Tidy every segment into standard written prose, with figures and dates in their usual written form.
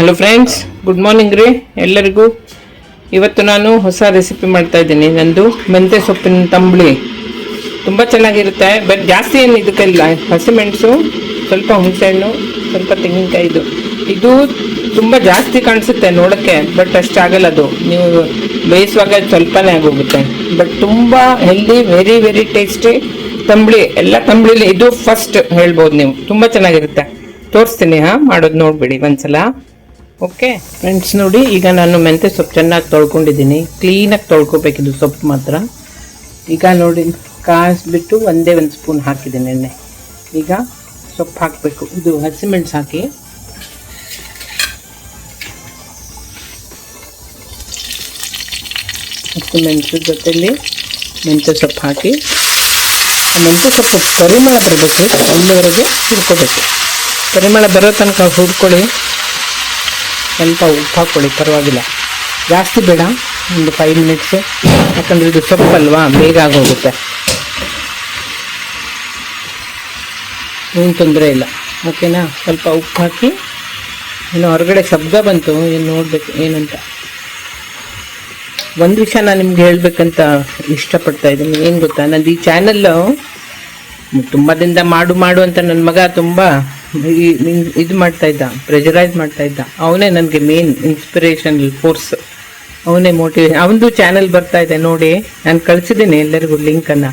Hello friends, good morning ರೀ ಎಲ್ಲರಿಗೂ. ಇವತ್ತು ನಾನು ಹೊಸ ರೆಸಿಪಿ ಮಾಡ್ತಾ ಇದ್ದೀನಿ. ನಂದು ಮೆಂತ್ಯ ಸೊಪ್ಪಿನ ತಂಬಳಿ ತುಂಬ ಚೆನ್ನಾಗಿರುತ್ತೆ. ಬಟ್ ಜಾಸ್ತಿ ಏನು ಇದಕ್ಕೆಲ್ಲ ಹಸಿಮೆಣಸು, ಸ್ವಲ್ಪ ಹುಣಸೆಹಣ್ಣು, ಸ್ವಲ್ಪ ತೆಂಗಿನಕಾಯಿ. ಇದು ತುಂಬ ಜಾಸ್ತಿ ಕಾಣಿಸುತ್ತೆ ನೋಡೋಕ್ಕೆ, ಬಟ್ ಅಷ್ಟಾಗಲ್ಲ. ಅದು ನೀವು ಬೇಯಿಸುವಾಗ ಸ್ವಲ್ಪನೇ ಆಗೋಗುತ್ತೆ. ಬಟ್ ತುಂಬ ಹೆಲ್ದಿ, ವೆರಿ ವೆರಿ ಟೇಸ್ಟಿ ತಂಬಳಿ. ಎಲ್ಲ ತಂಬಳಿಲಿ ಇದು ಫಸ್ಟ್ ಹೇಳ್ಬೋದು ನೀವು. ತುಂಬ ಚೆನ್ನಾಗಿರುತ್ತೆ. ತೋರಿಸ್ತೀನಿ ಮಾಡೋದು ನೋಡ್ಬಿಡಿ ಒಂದ್ಸಲ. ಓಕೆ ಫ್ರೆಂಡ್ಸ್, ನೋಡಿ ಈಗ ನಾನು ಮೆಂತ್ಯ ಸೊಪ್ಪು ಚೆನ್ನಾಗಿ ತೊಳ್ಕೊಂಡಿದ್ದೀನಿ. ಕ್ಲೀನಾಗಿ ತೊಳ್ಕೊಬೇಕಿದು ಸೊಪ್ಪು ಮಾತ್ರ. ಈಗ ನೋಡಿ ಕಾಯಿಸ್ಬಿಟ್ಟು ಒಂದೇ ಒಂದು ಸ್ಪೂನ್ ಹಾಕಿದ್ದೀನಿ ಎಣ್ಣೆ. ಈಗ ಸೊಪ್ಪು ಹಾಕಬೇಕು. ಇದು ಹಸಿಮೆಣಸು ಹಾಕಿ, ಹಸಿಮೆಣಸು ಜೊತೆಯಲ್ಲಿ ಮೆಂತ್ಯ ಸೊಪ್ಪು ಹಾಕಿ, ಮೆಂತ್ಯ ಸೊಪ್ಪು ಪರಿಮಳ ಬರಬೇಕು, ಅಲ್ಲಿವರೆಗೆ ಹುರ್ಕೋಬೇಕು. ಪರಿಮಳ ಬರೋ ತನಕ ಹುರ್ಕೊಳ್ಳಿ. ಸ್ವಲ್ಪ ಉಪ್ಪು ಹಾಕ್ಕೊಳ್ಳಿ, ಪರವಾಗಿಲ್ಲ, ಜಾಸ್ತಿ ಬೇಡ, ಒಂದು 5 ಮಿನಿಟ್ಸು. ಯಾಕಂದರೆ ಇದು ಸೊಪ್ಪಲ್ವಾ, ಬೇಗ ಆಗೋಗುತ್ತೆ. ಏನು ತೊಂದರೆ ಇಲ್ಲ. ಓಕೆನಾ? ಸ್ವಲ್ಪ ಉಪ್ಪು ಹಾಕಿ. ಇನ್ನು ಹೊರಗಡೆ ಶಬ್ದ ಬಂತು, ಏನು ನೋಡಬೇಕು ಏನಂತ. ಒಂದು ವಿಷಯ ನಾನು ನಿಮ್ಗೆ ಹೇಳಬೇಕಂತ ಇಷ್ಟಪಡ್ತಾ ಇದ್ದೀನಿ. ಏನು ಗೊತ್ತಾ, ನಂದು ಈ ಚಾನಲ್ಲು ತುಂಬ ದಿನದ ಮಾಡು ಅಂತ ನನ್ನ ಮಗ ತುಂಬ ಇದು ಮಾಡ್ತಾ ಇದ್ದ, ಪ್ರೆಷರೈಸ್ ಮಾಡ್ತಾ ಇದ್ದ. ಅವನೇ ನನಗೆ ಮೇನ್ ಇನ್ಸ್ಪಿರೇಷನಲ್ ಫೋರ್ಸ್, ಅವನೇ ಮೋಟಿವೇಶನ್. ಅವನದು ಚಾನಲ್ ಬರ್ತಾ ಇದೆ ನೋಡಿ, ನಾನು ಕಳಿಸಿದ್ದೀನಿ ಎಲ್ಲರಿಗೂ ಲಿಂಕನ್ನು,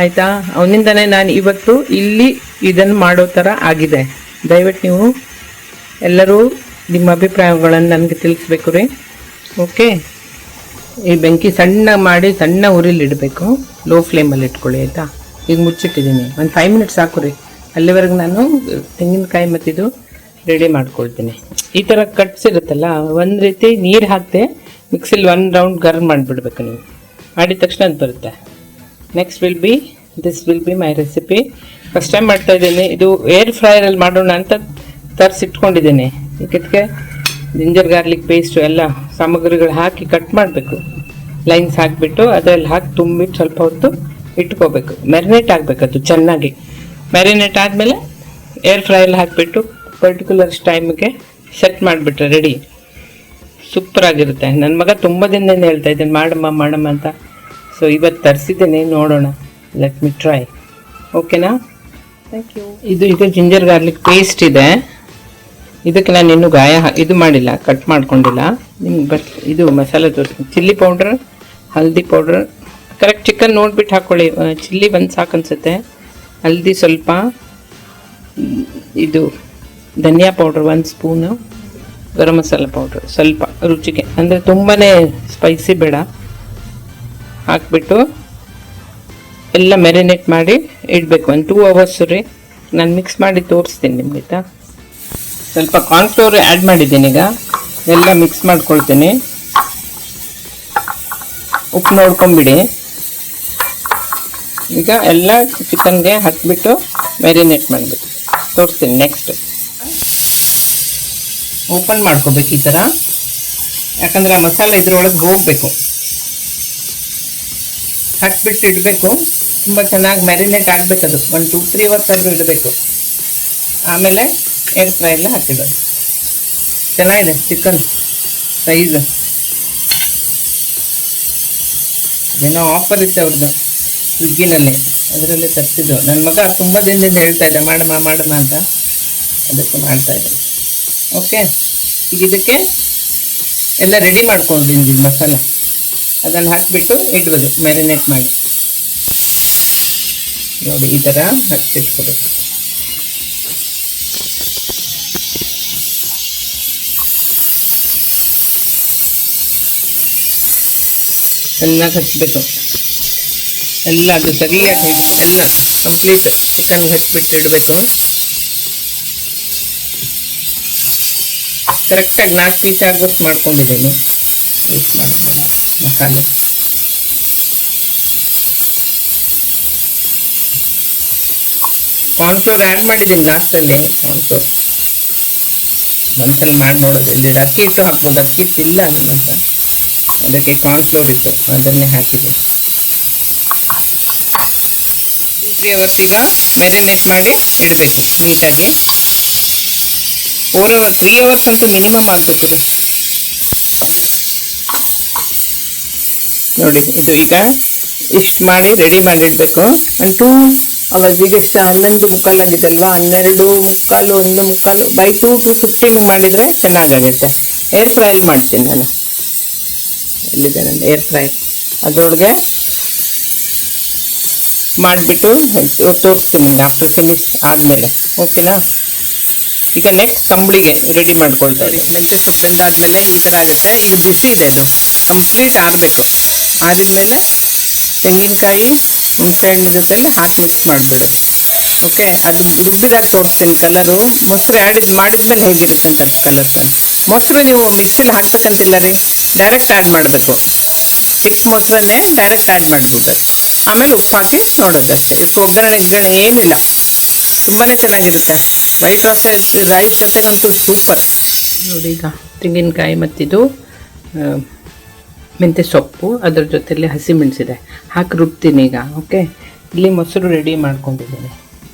ಆಯಿತಾ? ಅವನಿಂದನೇ ನಾನು ಇವತ್ತು ಇಲ್ಲಿ ಇದನ್ನು ಮಾಡೋ ಥರ ಆಗಿದೆ. ದಯವಿಟ್ಟು ನೀವು ಎಲ್ಲರೂ ನಿಮ್ಮ ಅಭಿಪ್ರಾಯಗಳನ್ನು ನನಗೆ ತಿಳಿಸ್ಬೇಕು ರೀ. ಓಕೆ, ಈ ಬೆಂಕಿ ಸಣ್ಣ ಮಾಡಿ ಸಣ್ಣ ಉರಿಲಿಡಬೇಕು, ಲೋ ಫ್ಲೇಮಲ್ಲಿ ಇಟ್ಕೊಳ್ಳಿ, ಆಯಿತಾ? ಈಗ ಮುಚ್ಚಿಟ್ಟಿದ್ದೀನಿ, ಒಂದು 5 ಮಿನಿಟ್ಸ್ ಸಾಕು ರೀ. ಅಲ್ಲಿವರೆಗೆ ನಾನು ತೆಂಗಿನಕಾಯಿ ಮತ್ತಿದು ರೆಡಿ ಮಾಡ್ಕೊಳ್ತೀನಿ. ಈ ಥರ ಕಟ್ಸ್ ಇರುತ್ತಲ್ಲ, ಒಂದು ರೀತಿ ನೀರು ಹಾಕ್ತೆ ಮಿಕ್ಸಿಲಿ 1 ರೌಂಡ್ ಗರ್ಮ್ ಮಾಡಿಬಿಡ್ಬೇಕು ನೀವು. ಮಾಡಿದ ತಕ್ಷಣ ಅದು ಬರುತ್ತೆ. This will be my recipe. First time ಮಾಡ್ತಾ ಇದ್ದೀನಿ. ಇದು ಏರ್ ಫ್ರೈರಲ್ಲಿ ಮಾಡೋಣ ಅಂತ ತರಿಸಿಟ್ಕೊಂಡಿದ್ದೀನಿ. ಇದಕ್ಕೆ ಜಿಂಜರ್ ಗಾರ್ಲಿಕ್ ಪೇಸ್ಟು ಎಲ್ಲ ಸಾಮಗ್ರಿಗಳು ಹಾಕಿ ಕಟ್ ಮಾಡಬೇಕು. ಲೈನ್ಸ್ ಹಾಕಿಬಿಟ್ಟು ಅದರಲ್ಲಿ ಹಾಕಿ ತುಂಬಿಟ್ಟು ಸ್ವಲ್ಪ ಹೊತ್ತು ಇಟ್ಕೋಬೇಕು. ಮ್ಯಾರಿನೇಟ್ ಆಗಬೇಕು. ಅದು ಚೆನ್ನಾಗಿ ಮ್ಯಾರಿನೇಟ್ ಆದಮೇಲೆ ಏರ್ ಫ್ರೈಯಲ್ಲಿ ಹಾಕಿಬಿಟ್ಟು ಪರ್ಟಿಕ್ಯುಲರ್ ಟೈಮಿಗೆ ಸೆಟ್ ಮಾಡಿಬಿಟ್ರೆ ರೆಡಿ. ಸೂಪರಾಗಿರುತ್ತೆ. ನನ್ನ ಮಗ ತುಂಬ ದಿನದಿಂದ ಹೇಳ್ತಾ ಇದ್ದೀನಿ ಮಾಡಮ್ಮ ಅಂತ. ಸೊ ಇವತ್ತು ತರಿಸಿದ್ದೀನಿ, ನೋಡೋಣ. Let me try. ಓಕೆನಾ? Thank you. ಇದು ಜಿಂಜರ್ ಗಾರ್ಲಿಕ್ ಪೇಸ್ಟ್ ಇದೆ. ಇದಕ್ಕೆ ನಾನು ಇನ್ನೂ ಇದು ಮಾಡಿಲ್ಲ, ಕಟ್ ಮಾಡ್ಕೊಂಡಿಲ್ಲ. ನಿಮ್ಗೆ ಇದು ಮಸಾಲೆ ತೋರಿಸ್ತೀನಿ. ಚಿಲ್ಲಿ ಪೌಡ್ರ್, ಹಲ್ದಿ ಪೌಡ್ರ್, ಕರೆಕ್ಟ್ ಚಿಕನ್ ನೋಡ್ಬಿಟ್ಟು ಹಾಕ್ಕೊಳ್ಳಿ. ಚಿಲ್ಲಿ ಒಂದು ಸಾಕು ಅನಿಸುತ್ತೆ. ಹಲ್ದಿ ಸ್ವಲ್ಪ, ಇದು ಧನಿಯಾ powder 1 spoon, garam masala powder ಸ್ವಲ್ಪ ರುಚಿಗೆ, ಅಂದರೆ ತುಂಬಾ ಸ್ಪೈಸಿ ಬೇಡ. ಹಾಕ್ಬಿಟ್ಟು ಎಲ್ಲ ಮ್ಯಾರಿನೇಟ್ ಮಾಡಿ ಇಡಬೇಕು ಒಂದು 2 ಅವರ್ಸ್ ರೀ. ನಾನು ಮಿಕ್ಸ್ ಮಾಡಿ ತೋರಿಸ್ತೀನಿ ನಿಮ್ಗೆ, ಆಯಿತಾ? ಸ್ವಲ್ಪ ಕಾರ್ನ್ಫ್ಲೋರ್ ಆ್ಯಡ್ ಮಾಡಿದ್ದೀನಿ. ಈಗ ಎಲ್ಲ ಮಿಕ್ಸ್ ಮಾಡ್ಕೊಳ್ತೀನಿ. ಉಪ್ಪು ನೋಡ್ಕೊಂಬಿಡಿ. ಈಗ ಎಲ್ಲ ಚಿಕನ್ಗೆ ಹಾಕಿಬಿಟ್ಟು ಮ್ಯಾರಿನೇಟ್ ಮಾಡಿಬಿಟ್ಟು ತೋರಿಸ್ತೀನಿ. ನೆಕ್ಸ್ಟ್ ಓಪನ್ ಮಾಡ್ಕೋಬೇಕು ಈ ಥರ, ಯಾಕಂದರೆ ಆ ಮಸಾಲೆ ಇದ್ರೊಳಗೆ ಹೋಗಬೇಕು. ಹಾಕ್ಬಿಟ್ಟು ಇಡಬೇಕು. ತುಂಬ ಚೆನ್ನಾಗಿ ಮ್ಯಾರಿನೇಟ್ ಆಗಬೇಕು. ಅದು 1, 2, 3 ಅವರ್ಸ್ ಆದರೂ ಇಡಬೇಕು. ಆಮೇಲೆ ಏರ್ ಫ್ರೈಲ್ಲ ಹಾಕಿಡೋದು. ಚೆನ್ನಾಗಿದೆ ಚಿಕನ್ ಸೈಜ್. ಏನೋ ಆಫರ್ ಇತ್ತು ಅವ್ರದ್ದು ಸ್ವಿಗ್ಗಿನಲ್ಲಿ, ಅದರಲ್ಲೇ ತರಿಸಿದ್ದು. ನನ್ನ ಮಗ ತುಂಬ ದಿನದಿಂದ ಹೇಳ್ತಾ ಇದ್ದ ಮಾಡಮ್ಮ ಅಂತ, ಅದಕ್ಕೆ ಮಾಡ್ತಾಯಿದ್ದೆ. ಓಕೆ, ಈಗ ಇದಕ್ಕೆ ಎಲ್ಲ ರೆಡಿ ಮಾಡ್ಕೊಂಡಿದ್ದೀನಿ ಮಸಾಲ. ಅದನ್ನು ಹಾಕಿಬಿಟ್ಟು ಇಡೋದು ಮ್ಯಾರಿನೇಟ್ ಮಾಡಿ. ನೋಡಿ ಈ ಥರ ಹಾಕಿಟ್ಕೋಬೇಕು. ಚೆನ್ನಾಗಿ ಹಚ್ಚಬೇಕು. ಎಲ್ಲ ಅದು ಸರಿಯಾಗಿ ಎಲ್ಲ ಕಂಪ್ಲೀಟ್ ಚಿಕನ್ಗೆ ಹಚ್ಬಿಟ್ಟು ಇಡಬೇಕು. ಕರೆಕ್ಟಾಗಿ 4 ಪೀಸ್ ಆಗುವಷ್ಟು ಮಾಡ್ಕೊಂಡಿದ್ದೀನಿ. ಪೀಸ್ ಮಾಡ್ಕೊಂಡು ಮಸಾಲೆ ಕಾರ್ನ್ಫ್ಲೋರ್ ಆ್ಯಡ್ ಮಾಡಿದ್ದೀನಿ ಲಾಸ್ಟಲ್ಲಿ. ಕಾರ್ನ್ಫ್ಲೋರ್ ಒಂದ್ಸಲ ಮಾಡಿ ನೋಡೋದು. ಇಲ್ಲಿ ಅಕ್ಕಿ ಹಿಟ್ಟು ಹಾಕ್ಬೋದು, ಅಕ್ಕಿ ಹಿಟ್ಟು ಇಲ್ಲ ನನ್ನ ಹತ್ರ, ಅದಕ್ಕೆ ಕಾರ್ನ್ಫ್ಲೋರ್ ಇತ್ತು, ಅದನ್ನೇ ಹಾಕಿದೆ. 2-3 ಅವರ್ಸ್ ಈಗ ಮ್ಯಾರಿನೇಟ್ ಮಾಡಿ ಇಡಬೇಕು ನೀಟಾಗಿ. ಓವರ್ 3 hours ಅಂತೂ ಮಿನಿಮಮ್ ಆಗಬೇಕು ರೀ. ನೋಡಿ ಇದು ಈಗ ಇಷ್ಟು ಮಾಡಿ ರೆಡಿ ಮಾಡಿಡಬೇಕು. 1 hours ಈಗ ಎಷ್ಟು 11:15 ಆಗಿದೆಲ್ವಾ, 12:15 1:15 ಬೈ 2 to 15 ಮಾಡಿದರೆ ಚೆನ್ನಾಗಾಗುತ್ತೆ. ಏರ್ ಫ್ರೈಲ್ ಮಾಡ್ತೀನಿ ನಾನು. ಇಲ್ಲಿದೆ ನನ್ನ ಏರ್ ಫ್ರೈರ್, ಅದರೊಳಗೆ ಮಾಡಿಬಿಟ್ಟು ತೋರಿಸ್ತೀನಿ ಆಫ್ಟರ್ ಫಿನಿಶ್ ಆದಮೇಲೆ. ಓಕೆನಾ? ಈಗ ನೆಕ್ಸ್ಟ್ ತಂಬಳಿಗೆ ರೆಡಿ ಮಾಡ್ಕೊಳ್ತಾ ಇದ್ದೀನಿ. ಮೆಂತ್ಯ ಸೊಪ್ಪು ಬೆಂದಾದ್ಮೇಲೆ ಈ ಥರ ಆಗುತ್ತೆ. ಈಗ ಬಿಸಿ ಇದೆ, ಅದು ಕಂಪ್ಲೀಟ್ ಆರಬೇಕು. ಆರಿದ್ಮೇಲೆ ತೆಂಗಿನಕಾಯಿ ಹುಣಸೆಹಣ್ಣು ಜೊತೆಲಿ ಹಾಕಿ ಮಿಕ್ಸ್ ಮಾಡಿಬಿಡೋದು. ಓಕೆ, ಅದು ರುಬ್ಬಿದಾಗ ತೋರಿಸ್ತೀನಿ ಕಲರು. ಮೊಸರು ಮಾಡಿದ್ಮೇಲೆ ಹೇಗಿರುತ್ತೆ ಅಂತ ಕಲರ್ಸ್. ಮೊಸರು ನೀವು ಮಿಕ್ಸಿಲಿ ಹಾಕ್ಬೇಕಂತಿಲ್ಲ ರೀ, ಡೈರೆಕ್ಟ್ ಆ್ಯಡ್ ಮಾಡಬೇಕು. ಚಿಕ್ಕ ಮೊಸರನ್ನೇ ಡೈರೆಕ್ಟ್ ಆ್ಯಡ್ ಮಾಡಿಬಿಟ್ಟು ಆಮೇಲೆ ಉಪ್ಪು ಹಾಕಿ ನೋಡೋದಷ್ಟೇ. ಇದಕ್ಕೆ ಒಗ್ಗರಣೆ ಏನಿಲ್ಲ, ತುಂಬಾ ಚೆನ್ನಾಗಿರುತ್ತೆ. ವೈಟ್ ರೈಸ್ ಜೊತೆಗಂತೂ ಸೂಪರ್. ನೋಡಿ ಈಗ ತೆಂಗಿನಕಾಯಿ ಮತ್ತಿದು ಮೆಂತ್ಯ ಸೊಪ್ಪು, ಅದ್ರ ಜೊತೆಲಿ ಹಸಿಮೆಣಸಿದೆ ಹಾಕಿ ರುಬ್ತೀನಿ ಈಗ. ಓಕೆ, ಇಲ್ಲಿ ಮೊಸರು ರೆಡಿ ಮಾಡ್ಕೊಂಡಿದ್ದೀನಿ.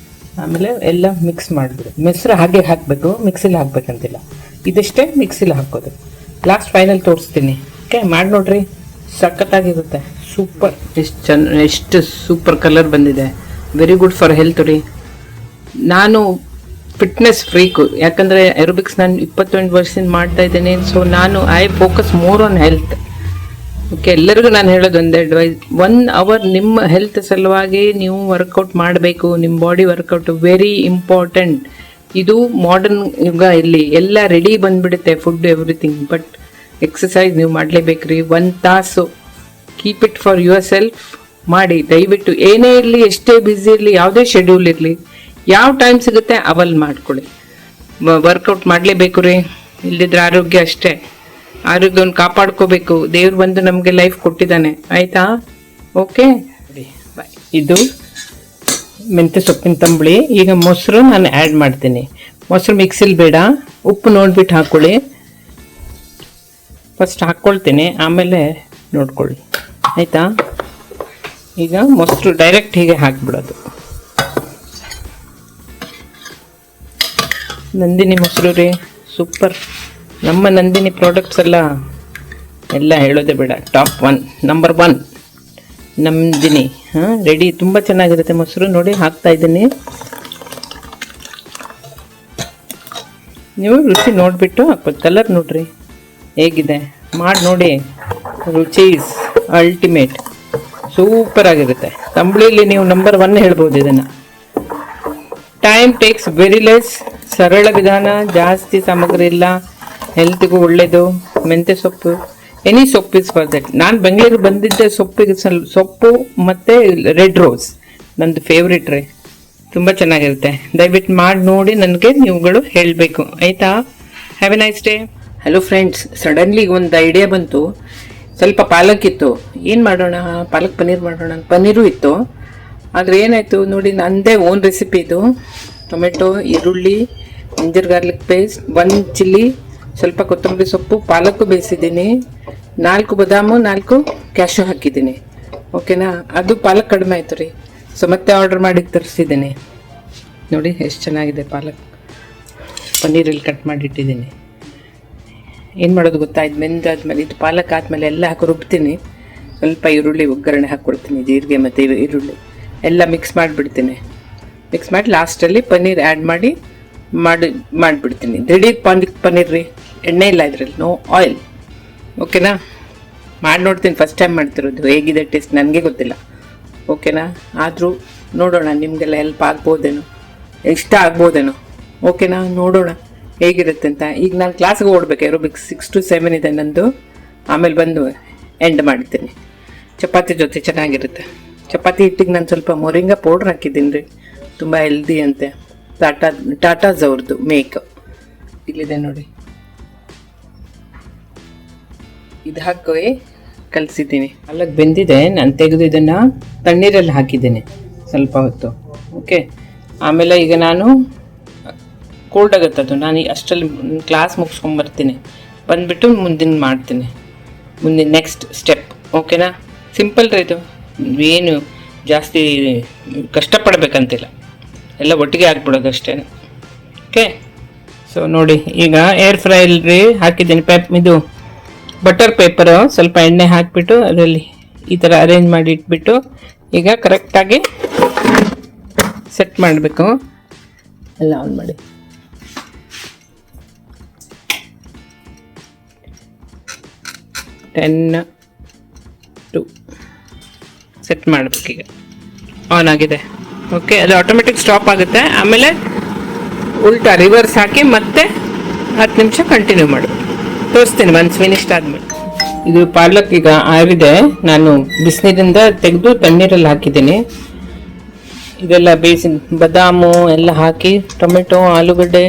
ಆಮೇಲೆ ಎಲ್ಲ ಮಿಕ್ಸ್ ಮಾಡಿಬಿಡು. ಮೊಸರು ಹಾಗೆ ಹಾಕಬೇಕು, ಮಿಕ್ಸಿಲಿ ಹಾಕ್ಬೇಕಂತಿಲ್ಲ, ಇದಷ್ಟೇ ಮಿಕ್ಸಿಲಿ ಹಾಕೋದು. ಲಾಸ್ಟ್ ಫೈನಲ್ ತೋರಿಸ್ತೀನಿ. ಓಕೆ, ಮಾಡಿ ನೋಡ್ರಿ, ಸಖತ್ತಾಗಿರುತ್ತೆ. ಸೂಪರ್. ಎಷ್ಟು ಸೂಪರ್ ಕಲರ್ ಬಂದಿದೆ. ವೆರಿ ಗುಡ್ ಫಾರ್ ಹೆಲ್ತ್ ರೀ. ನಾನು ಫಿಟ್ನೆಸ್ ಫ್ರೀಕು, ಯಾಕಂದರೆ ಏರೋಬಿಕ್ಸ್ ನಾನು 28 ವರ್ಷದಿಂದ ಮಾಡ್ತಾ ಇದ್ದೇನೆ. ಸೊ ನಾನು I focus more on health. Okay, ಎಲ್ಲರಿಗೂ ನಾನು ಹೇಳೋದು ಒಂದು ಅಡ್ವೈಸ್, 1 hour ನಿಮ್ಮ ಹೆಲ್ತ್ ಸಲುವಾಗಿ ನೀವು ವರ್ಕೌಟ್ ಮಾಡಬೇಕು. ನಿಮ್ಮ ಬಾಡಿ ವರ್ಕೌಟ್ ವೆರಿ ಇಂಪಾರ್ಟೆಂಟ್. ಇದು ಮಾಡರ್ನ್ ಯುಗ, ಇಲ್ಲಿ ಎಲ್ಲ ರೆಡಿ ಬಂದುಬಿಡುತ್ತೆ, ಫುಡ್ ಎವ್ರಿಥಿಂಗ್. ಬಟ್ ಎಕ್ಸಸೈಸ್ ನೀವು ಮಾಡಲೇಬೇಕ್ರಿ. 1 ತಾಸು keep it for your self ಮಾಡಿ ದಯವಿಟ್ಟು. ಏನೇ ಇರಲಿ, ಎಷ್ಟೇ ಬ್ಯುಸಿ ಇರಲಿ, ಯಾವುದೇ ಶೆಡ್ಯೂಲ್ ಇರಲಿ, ಯಾವ ಟೈಮ್ ಸಿಗುತ್ತೆ ಅವಲ್ಲಿ ಮಾಡ್ಕೊಳ್ಳಿ. ವರ್ಕೌಟ್ ಮಾಡಲೇಬೇಕು ರೀ, ಇಲ್ಲದಿದ್ರೆ ಆರೋಗ್ಯ ಅಷ್ಟೇ. ಆರೋಗ್ಯವನ್ನು ಕಾಪಾಡ್ಕೋಬೇಕು. ದೇವ್ರು ಬಂದು ನಮಗೆ ಲೈಫ್ ಕೊಟ್ಟಿದ್ದಾನೆ, ಆಯಿತಾ? ಓಕೆ, ಬಾಯ್. ಇದು ಮೆಂತ್ಯ ಸೊಪ್ಪಿನ ತಂಬಳಿ. ಈಗ ಮೊಸರು ನಾನು ಆ್ಯಡ್ ಮಾಡ್ತೀನಿ. ಮೊಸರು ಮಿಕ್ಸಿಲಿ ಬೇಡ, ಉಪ್ಪು ನೋಡ್ಬಿಟ್ಟು ಹಾಕ್ಕೊಳ್ಳಿ. ಫಸ್ಟ್ ಹಾಕ್ಕೊಳ್ತೀನಿ, ಆಮೇಲೆ ನೋಡ್ಕೊಳ್ಳಿ, ಆಯಿತಾ? ಈಗ ಮೊಸರು ಡೈರೆಕ್ಟ್ ಹೀಗೆ ಹಾಕಿಬಿಡೋದು. ನಂದಿನಿ ಮೊಸರು ರೀ, ಸೂಪರ್. ನಮ್ಮ ನಂದಿನಿ ಪ್ರಾಡಕ್ಟ್ಸ್ ಎಲ್ಲ ಹೇಳೋದೇ ಬೇಡ, ಟಾಪ್ 1 ನಂಬರ್ 1 ನಂದಿನಿ. ರೆಡಿ, ತುಂಬ ಚೆನ್ನಾಗಿರುತ್ತೆ ಮೊಸರು. ನೋಡಿ ಹಾಕ್ತಾ ಇದ್ದೀನಿ. ನೀವು ರುಚಿ ನೋಡಿಬಿಟ್ಟು ಹಾಕ್ಬೋದು. ಕಲರ್ ನೋಡ್ರಿ ಹೇಗಿದೆ, ಮಾಡಿ ನೋಡಿ. ರುಚಿ ಇಸ್ ಅಲ್ಟಿಮೇಟ್, ಸೂಪರ್ ಆಗಿರುತ್ತೆ. ತಂಬಳಿಲಿ ನೀವು ನಂಬರ್ 1 ಹೇಳ್ಬೋದು ಇದನ್ನು. ಟೈಮ್ ಟೇಕ್ಸ್ ವೆರಿ ಲೆಸ್, ಸರಳ ವಿಧಾನ, ಜಾಸ್ತಿ ಸಾಮಗ್ರಿ ಇಲ್ಲ, ಹೆಲ್ತ್ಗೂ ಒಳ್ಳೆಯದು. ಮೆಂತ್ಯ ಸೊಪ್ಪು, ಎನಿ ಸೊಪ್ಪು ಇಸ್ ಫಾರ್ ದಟ್. ನಾನು ಬೆಂಗಳೂರಿಗೆ ಬಂದಿದ್ದೆ ಸೊಪ್ಪಿಗೆ, ಸೊಪ್ಪು ಮತ್ತು ರೆಡ್ ರೋಸ್ ನಂದು ಫೇವ್ರೇಟ್ ರೀ. ತುಂಬ ಚೆನ್ನಾಗಿರುತ್ತೆ. ದಯವಿಟ್ಟು ಮಾಡಿ ನೋಡಿ, ನನಗೆ ನೀವುಗಳು ಹೇಳಬೇಕು, ಆಯಿತಾ? Have A nice day. Hello friends, suddenly ಒಂದು ಐಡಿಯಾ ಬಂತು. ಸ್ವಲ್ಪ ಪಾಲಕ್ ಇತ್ತು, ಏನು ಮಾಡೋಣ, ಪಾಲಕ್ ಪನ್ನೀರ್ ಮಾಡೋಣ. ಪನ್ನೀರು ಇತ್ತು, ಆದರೆ ಏನಾಯಿತು ನೋಡಿ, ನನ್ನದೇ ಓನ್ ರೆಸಿಪಿ ಇದು. ಟೊಮೆಟೊ, ಈರುಳ್ಳಿ, ಜಿಂಜರ್ ಗಾರ್ಲಿಕ್ ಪೇಸ್ಟ್, 1 ಚಿಲ್ಲಿ, ಸ್ವಲ್ಪ ಕೊತ್ತಂಬರಿ ಸೊಪ್ಪು, ಪಾಲಕ್ಕು ಬೇಯಿಸಿದ್ದೀನಿ, 4 ಬಾದಾಮು, 4 ಕ್ಯಾಶು ಹಾಕಿದ್ದೀನಿ. ಓಕೆನಾ? ಅದು ಪಾಲಕ್ ಕಡಿಮೆ ಆಯಿತು ರೀ, ಸೊ ಮತ್ತೆ ಆರ್ಡರ್ ಮಾಡಿ ತರಿಸಿದ್ದೀನಿ. ನೋಡಿ ಎಷ್ಟು ಚೆನ್ನಾಗಿದೆ ಪಾಲಕ್. ಪನ್ನೀರಲ್ಲಿ ಕಟ್ ಮಾಡಿಟ್ಟಿದ್ದೀನಿ. ಏನು ಮಾಡೋದು ಗೊತ್ತಾ, ಇದು ಬೆಂದಾದ್ಮೇಲೆ, ಇದು ಪಾಲಕ್ ಆದಮೇಲೆ ಎಲ್ಲ ಹಾಕಿ ರುಬ್ತೀನಿ. ಸ್ವಲ್ಪ ಈರುಳ್ಳಿ ಒಗ್ಗರಣೆ ಹಾಕ್ಕೊಡ್ತೀನಿ, ಜೀರಿಗೆ ಮತ್ತು ಈರುಳ್ಳಿ ಎಲ್ಲ ಮಿಕ್ಸ್ ಮಾಡಿಬಿಡ್ತೀನಿ. ಮಿಕ್ಸ್ ಮಾಡಿ ಲಾಸ್ಟಲ್ಲಿ ಪನ್ನೀರ್ ಆ್ಯಡ್ ಮಾಡಿಬಿಡ್ತೀನಿ. ರೆಡಿ ಪನ್ನೀರ್ ರೀ, ಎಣ್ಣೆ ಇಲ್ಲ ಇದರಲ್ಲಿ, ನೋ ಆಯಿಲ್. ಓಕೆನಾ? ಮಾಡಿ ನೋಡ್ತೀನಿ, ಫಸ್ಟ್ ಟೈಮ್ ಮಾಡ್ತಿರೋದು. ಹೇಗಿದೆ ಟೇಸ್ಟ್ ನನಗೆ ಗೊತ್ತಿಲ್ಲ. ಓಕೆನಾ? ಆದರೂ ನೋಡೋಣ, ನಿಮಗೆಲ್ಲ ಹೆಲ್ಪ್ ಆಗ್ಬೋದೇನೋ, ಇಷ್ಟ ಆಗ್ಬೋದೇನೋ. ಓಕೆನಾ? ನೋಡೋಣ ಹೇಗಿರುತ್ತೆ ಅಂತ. ಈಗ ನಾನು ಕ್ಲಾಸ್ಗೆ ಓಡಬೇಕು, ಏರೋಬಿಕ್ಸ್ 6 to 7 ಇದೆ ನಂದು. ಆಮೇಲೆ ಬಂದು ಎಂಡ್ ಮಾಡ್ತೀನಿ. ಚಪಾತಿ ಜೊತೆ ಚೆನ್ನಾಗಿರುತ್ತೆ. ಚಪಾತಿ ಹಿಟ್ಟಿಗೆ ನಾನು ಸ್ವಲ್ಪ ಮೊರಿಂಗಾ ಪೌಡ್ರ್ ಹಾಕಿದ್ದೀನಿ ರೀ, ತುಂಬ ಹೆಲ್ದಿ ಅಂತೆ. ಟಾಟಾಸ್ ಅವ್ರದ್ದು ಮೇಕ್ ಇಲ್ಲಿದೆ ನೋಡಿ. ಇದು ಹಾಕಿ ಕಲಿಸಿದ್ದೀನಿ. ಪಾಲಕ್ ಬೆಂದಿದೆ, ನಾನು ತೆಗೆದು ಇದನ್ನು ತಣ್ಣೀರಲ್ಲಿ ಹಾಕಿದ್ದೀನಿ ಸ್ವಲ್ಪ ಹೊತ್ತು. ಓಕೆ, ಆಮೇಲೆ ಈಗ ನಾನು ಕೋಲ್ಡ್ ಆಗುತ್ತೆ ಅದು, ನಾನು ಅಷ್ಟರಲ್ಲಿ ಕ್ಲಾಸ್ ಮುಗಿಸ್ಕೊಂಬರ್ತೀನಿ, ಬಂದುಬಿಟ್ಟು ಮಾಡ್ತೀನಿ ಮುಂದಿನ ನೆಕ್ಸ್ಟ್ ಸ್ಟೆಪ್. ಓಕೆನಾ? ಸಿಂಪಲ್ ರೀ ಇದು, ಏನು ಜಾಸ್ತಿ ಕಷ್ಟಪಡಬೇಕಂತಿಲ್ಲ, ಎಲ್ಲ ಒಟ್ಟಿಗೆ ಹಾಕ್ಬಿಡೋದು ಅಷ್ಟೇ. ಓಕೆ, ಸೊ ನೋಡಿ ಈಗ ಏರ್ ಫ್ರೈಯಲ್ಲಿ ಹಾಕಿದ್ದೀನಿ ಇದು ಬಟರ್ ಪೇಪರ್ ಸ್ವಲ್ಪ ಎಣ್ಣೆ ಹಾಕಿಬಿಟ್ಟು ಅದರಲ್ಲಿ ಈ ಥರ ಅರೇಂಜ್ ಮಾಡಿ ಇಟ್ಬಿಟ್ಟು ಈಗ ಕರೆಕ್ಟಾಗಿ ಸೆಟ್ ಮಾಡಬೇಕು. ಎಲ್ಲ ಆನ್ ಮಾಡಿ. ಸೆಟ್ ಮಾಡಬೇಕು. ಈಗ ಆನ್ ಆಗಿದೆ. ಓಕೆ, ಅದು ಆಟೋಮೆಟಿಕ್ ಸ್ಟಾಪ್ ಆಗುತ್ತೆ. ಆಮೇಲೆ ಉಲ್ಟಾ ರಿವರ್ಸ್ ಹಾಕಿ ಮತ್ತೆ 10 ನಿಮಿಷ ಕಂಟಿನ್ಯೂ ಮಾಡು. ತೋರಿಸ್ತೀನಿ ಒನ್ಸ್ ಫಿನಿಶ್ಡ್ ಆದ್ಮೇಲೆ. ಇದು ಪಾಲಕ್ ಈಗ ಆರಿದೆ. ನಾನು ಬಿಸಿನೀರಿಂದ ತೆಗೆದು ತಣ್ಣೀರಲ್ಲಿ ಹಾಕಿದ್ದೀನಿ. ಇದೆಲ್ಲ ಬೇಯಿಸಿ ಬಾದಾಮು ಎಲ್ಲ ಹಾಕಿ ಟೊಮೆಟೊ, ಆಲೂಗಡ್ಡೆ,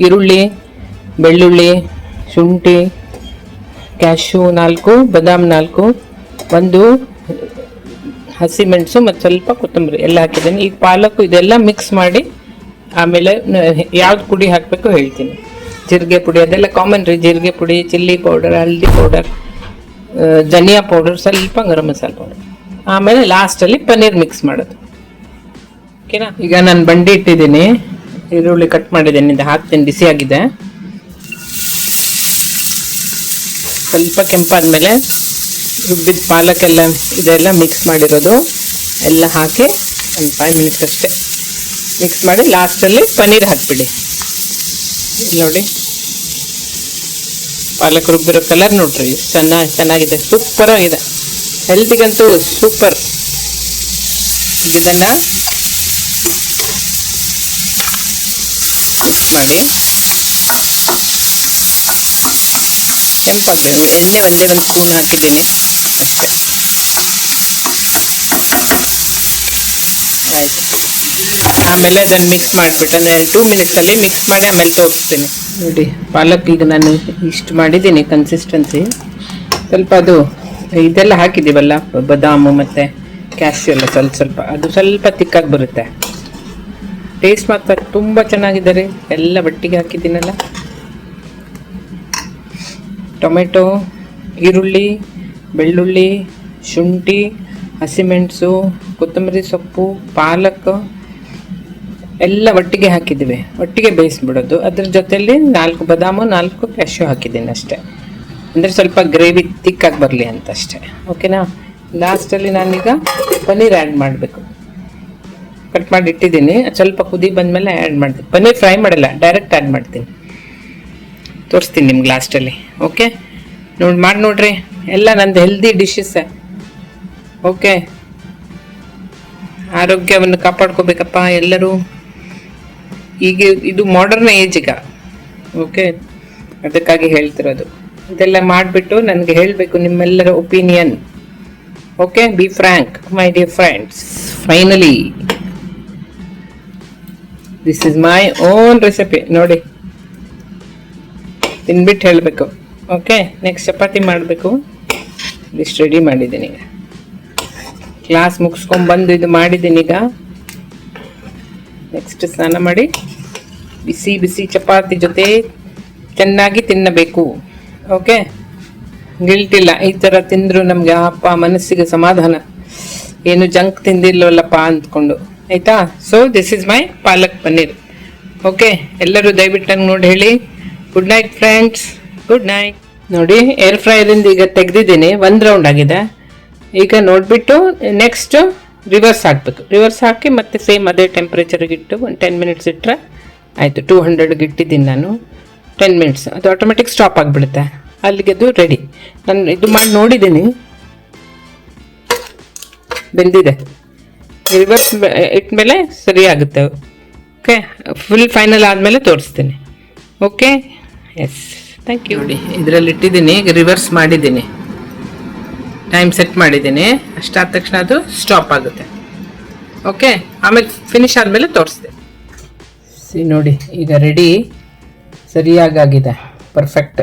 ಈರುಳ್ಳಿ, ಬೆಳ್ಳುಳ್ಳಿ, ಶುಂಠಿ, ಕ್ಯಾಶ್ಯೂ 4, ಬಾದಾಮ್ 4, 1 ಹಸಿಮೆಣಸು ಮತ್ತು ಸ್ವಲ್ಪ ಕೊತ್ತಂಬರಿ ಎಲ್ಲ ಹಾಕಿದ್ದೀನಿ. ಈಗ ಪಾಲಕ್ಕು ಇದೆಲ್ಲ ಮಿಕ್ಸ್ ಮಾಡಿ ಆಮೇಲೆ ಯಾವ್ದು ಪುಡಿ ಹಾಕಬೇಕು ಹೇಳ್ತೀನಿ. ಜೀರಿಗೆ ಪುಡಿ ಅದೆಲ್ಲ ಕಾಮನ್ ರೀ. ಜೀರಿಗೆ ಪುಡಿ, ಚಿಲ್ಲಿ ಪೌಡರ್, ಹಲ್ದಿ ಪೌಡರ್, ಧನಿಯಾ ಪೌಡರ್, ಸ್ವಲ್ಪ ಗರಂ ಮಸಾಲ ಪೌಡರ್. ಆಮೇಲೆ ಲಾಸ್ಟಲ್ಲಿ ಪನ್ನೀರ್ ಮಿಕ್ಸ್ ಮಾಡೋದು. ಓಕೆನಾ? ಈಗ ನಾನು ಬಂಡಿ ಇಟ್ಟಿದ್ದೀನಿ. ಈರುಳ್ಳಿ ಕಟ್ ಮಾಡಿದ್ದೀನಿ. ಇದು ಹಾಕ್ತೀನಿ, ಬಿಸಿಯಾಗಿದೆ. ಸ್ವಲ್ಪ ಕೆಂಪಾದ್ಮೇಲೆ ರುಬ್ಬಿದ ಪಾಲಕ್ಕೆಲ್ಲ ಇದೆಲ್ಲ ಮಿಕ್ಸ್ ಮಾಡಿರೋದು ಎಲ್ಲ ಹಾಕಿ ಒಂದು 5 ಮಿನಿಟ್ಸ್ ಅಷ್ಟೇ ಮಿಕ್ಸ್ ಮಾಡಿ ಲಾಸ್ಟಲ್ಲಿ ಪನ್ನೀರ್ ಹಾಕ್ಬಿಡಿ. ನೋಡಿ ಪಾಲಕ್ ರುಬ್ಬಿರೋ ಕಲರ್ ನೋಡ್ರಿ ಚೆನ್ನಾಗಿದೆ, ಸೂಪರ್ ಆಗಿದೆ. ಹೆಲ್ತಿಗಂತೂ ಸೂಪರ್. ಇದನ್ನು ಮಿಕ್ಸ್ ಮಾಡಿ ಕೆಂಪಾಗಬೇಕು. ಎಣ್ಣೆ ಒಂದೇ ಒಂದು ಸ್ಪೂನ್ ಹಾಕಿದ್ದೀನಿ ಅಷ್ಟೇ. ಆಯಿತು. ಆಮೇಲೆ ಅದನ್ನು ಮಿಕ್ಸ್ ಮಾಡಿಬಿಟ್ಟು 2 ಮಿನಿಟ್ಸಲ್ಲಿ ಮಿಕ್ಸ್ ಮಾಡಿ ಆಮೇಲೆ ತೋರಿಸ್ತೀನಿ. ನೋಡಿ ಪಾಲಕ್ ಈಗ ನಾನು ಇಷ್ಟು ಮಾಡಿದ್ದೀನಿ ಕನ್ಸಿಸ್ಟೆನ್ಸಿ. ಸ್ವಲ್ಪ ಅದು ಇದೆಲ್ಲ ಹಾಕಿದ್ದೀವಲ್ಲ ಬಾದಾಮು ಮತ್ತು ಕ್ಯಾಶ್ಯೂ ಎಲ್ಲ ಸ್ವಲ್ಪ ಅದು ಸ್ವಲ್ಪ ತಿಕ್ಕಾಗಿ ಬರುತ್ತೆ. ಟೇಸ್ಟ್ ಮಾತ್ರ ತುಂಬ ಚೆನ್ನಾಗಿದೆ ರೀ. ಎಲ್ಲ ಒಟ್ಟಿಗೆ ಹಾಕಿದ್ದೀನಲ್ಲ. ಟೊಮೆಟೊ, ಈರುಳ್ಳಿ, ಬೆಳ್ಳುಳ್ಳಿ, ಶುಂಠಿ, ಹಸಿಮೆಣಸು, ಕೊತ್ತಂಬರಿ ಸೊಪ್ಪು, ಪಾಲಕ್ ಎಲ್ಲ ಒಟ್ಟಿಗೆ ಹಾಕಿದ್ದೀವಿ. ಒಟ್ಟಿಗೆ ಬೇಯಿಸ್ಬಿಡೋದು. ಅದ್ರ ಜೊತೆಯಲ್ಲಿ 4 ಬಾದಾಮು, 4 ಕ್ಯಾಶ್ಯೂ ಹಾಕಿದ್ದೀನಿ ಅಷ್ಟೇ. ಅಂದರೆ ಸ್ವಲ್ಪ ಗ್ರೇವಿ ತಿಕ್ಕಾಗಿ ಬರಲಿ ಅಂತ ಅಷ್ಟೇ. ಓಕೆನಾ? ಲಾಸ್ಟಲ್ಲಿ ನಾನೀಗ ಪನ್ನೀರ್ ಆ್ಯಡ್ ಮಾಡಬೇಕು. ಕಟ್ ಮಾಡಿ ಇಟ್ಟಿದ್ದೀನಿ. ಸ್ವಲ್ಪ ಕುದಿ ಬಂದಮೇಲೆ ಆ್ಯಡ್ ಮಾಡ್ತೀನಿ. ಪನ್ನೀರ್ ಫ್ರೈ ಮಾಡಲ್ಲ, ಡೈರೆಕ್ಟ್ ಆ್ಯಡ್ ಮಾಡ್ತೀನಿ. ತೋರಿಸ್ತೀನಿ ನಿಮ್ಗೆ ಲಾಸ್ಟಲ್ಲಿ. ಓಕೆ, ಮಾಡಿ ನೋಡ್ರಿ. ಎಲ್ಲ ನಂದು ಹೆಲ್ದಿ ಡಿಶಸ್ಸೇ. ಓಕೆ, ಆರೋಗ್ಯವನ್ನು ಕಾಪಾಡ್ಕೋಬೇಕಪ್ಪ ಎಲ್ಲರೂ. ಈಗ ಇದು ಮಾಡರ್ನ್ ಏಜ್ ಈಗ. ಓಕೆ, ಅದಕ್ಕಾಗಿ ಹೇಳ್ತಿರೋದು. ಇದೆಲ್ಲ ಮಾಡಿಬಿಟ್ಟು ನನಗೆ ಹೇಳಬೇಕು ನಿಮ್ಮೆಲ್ಲರ opinion. Okay, be frank my dear friends. Finally this is my own recipe. ನೋಡಿ, ತಿನ್ಬಿಟ್ಟು ಹೇಳಬೇಕು. ಓಕೆ, ನೆಕ್ಸ್ಟ್ ಚಪಾತಿ ಮಾಡಬೇಕು. ಇಷ್ಟು ರೆಡಿ ಮಾಡಿದ್ದೀನಿ. ಈಗ ಕ್ಲಾಸ್ ಮುಗಿಸ್ಕೊಂಡ್ಬಂದು ಇದು ಮಾಡಿದ್ದೀನಿ. ಈಗ ನೆಕ್ಸ್ಟ್ ಸ್ನಾನ ಮಾಡಿ ಬಿಸಿ ಬಿಸಿ ಚಪಾತಿ ಜೊತೆ ಚೆನ್ನಾಗಿ ತಿನ್ನಬೇಕು. ಓಕೆ, ಗಿಲ್ಟಿಲ್ಲ. ಈ ಥರ ತಿಂದರೂ ನಮಗೆ ಅಪ್ಪ ಮನಸ್ಸಿಗೆ ಸಮಾಧಾನ. ಏನು ಜಂಕ್ ತಿಂದಿಲ್ಲವಲ್ಲಪ್ಪ ಅಂದ್ಕೊಂಡು. ಆಯಿತಾ? So this is my palak paneer. Okay, ಎಲ್ಲರೂ ದಯವಿಟ್ಟು ನಂಗೆ ನೋಡಿ ಹೇಳಿ. Good night friends, good night. ನೋಡಿ, ಏರ್ ಫ್ರೈರಿಂದ ಈಗ ತೆಗೆದಿದ್ದೀನಿ. 1 ರೌಂಡ್ ಆಗಿದೆ. ಈಗ ನೋಡಿಬಿಟ್ಟು ನೆಕ್ಸ್ಟ್ ರಿವರ್ಸ್ ಹಾಕಬೇಕು. ರಿವರ್ಸ್ ಹಾಕಿ ಮತ್ತೆ ಸೇಮ್ ಅದೇ ಟೆಂಪ್ರೇಚರ್ಗೆ ಇಟ್ಟು ಒಂದು 10 ಮಿನಿಟ್ಸ್ ಇಟ್ಟರೆ ಆಯಿತು. 200ಗೆ ಇಟ್ಟಿದ್ದೀನಿ ನಾನು. 10 ಮಿನಿಟ್ಸ್ ಅದು ಆಟೋಮೆಟಿಕ್ ಸ್ಟಾಪ್ ಆಗಿಬಿಡುತ್ತೆ. ಅಲ್ಲಿಗೆ ಅದು ರೆಡಿ. ನಾನು ಇದು ಮಾಡಿ ನೋಡಿದ್ದೀನಿ, ಬೆಂದಿದೆ. ರಿವರ್ಸ್ ಇಟ್ಮೇಲೆ ಸರಿ ಆಗುತ್ತೆ. ಓಕೆ, ಫುಲ್ ಫೈನಲ್ ಆದಮೇಲೆ ತೋರಿಸ್ತೀನಿ. Okay, yes, thank you. ನೋಡಿ, ಇದರಲ್ಲಿ ಇಟ್ಟಿದ್ದೀನಿ. ಈಗ ರಿವರ್ಸ್ ಮಾಡಿದ್ದೀನಿ, ಟೈಮ್ ಸೆಟ್ ಮಾಡಿದ್ದೀನಿ. ಅಷ್ಟಾದ ತಕ್ಷಣ ಅದು ಸ್ಟಾಪ್ ಆಗುತ್ತೆ. ಓಕೆ, ಆಮೇಲೆ ಫಿನಿಶ್ ಆದಮೇಲೆ ತೋರಿಸ್ತೀನಿ. ನೋಡಿ, ಈಗ ರೆಡಿ ಸರಿಯಾಗಿದೆ, ಪರ್ಫೆಕ್ಟ್.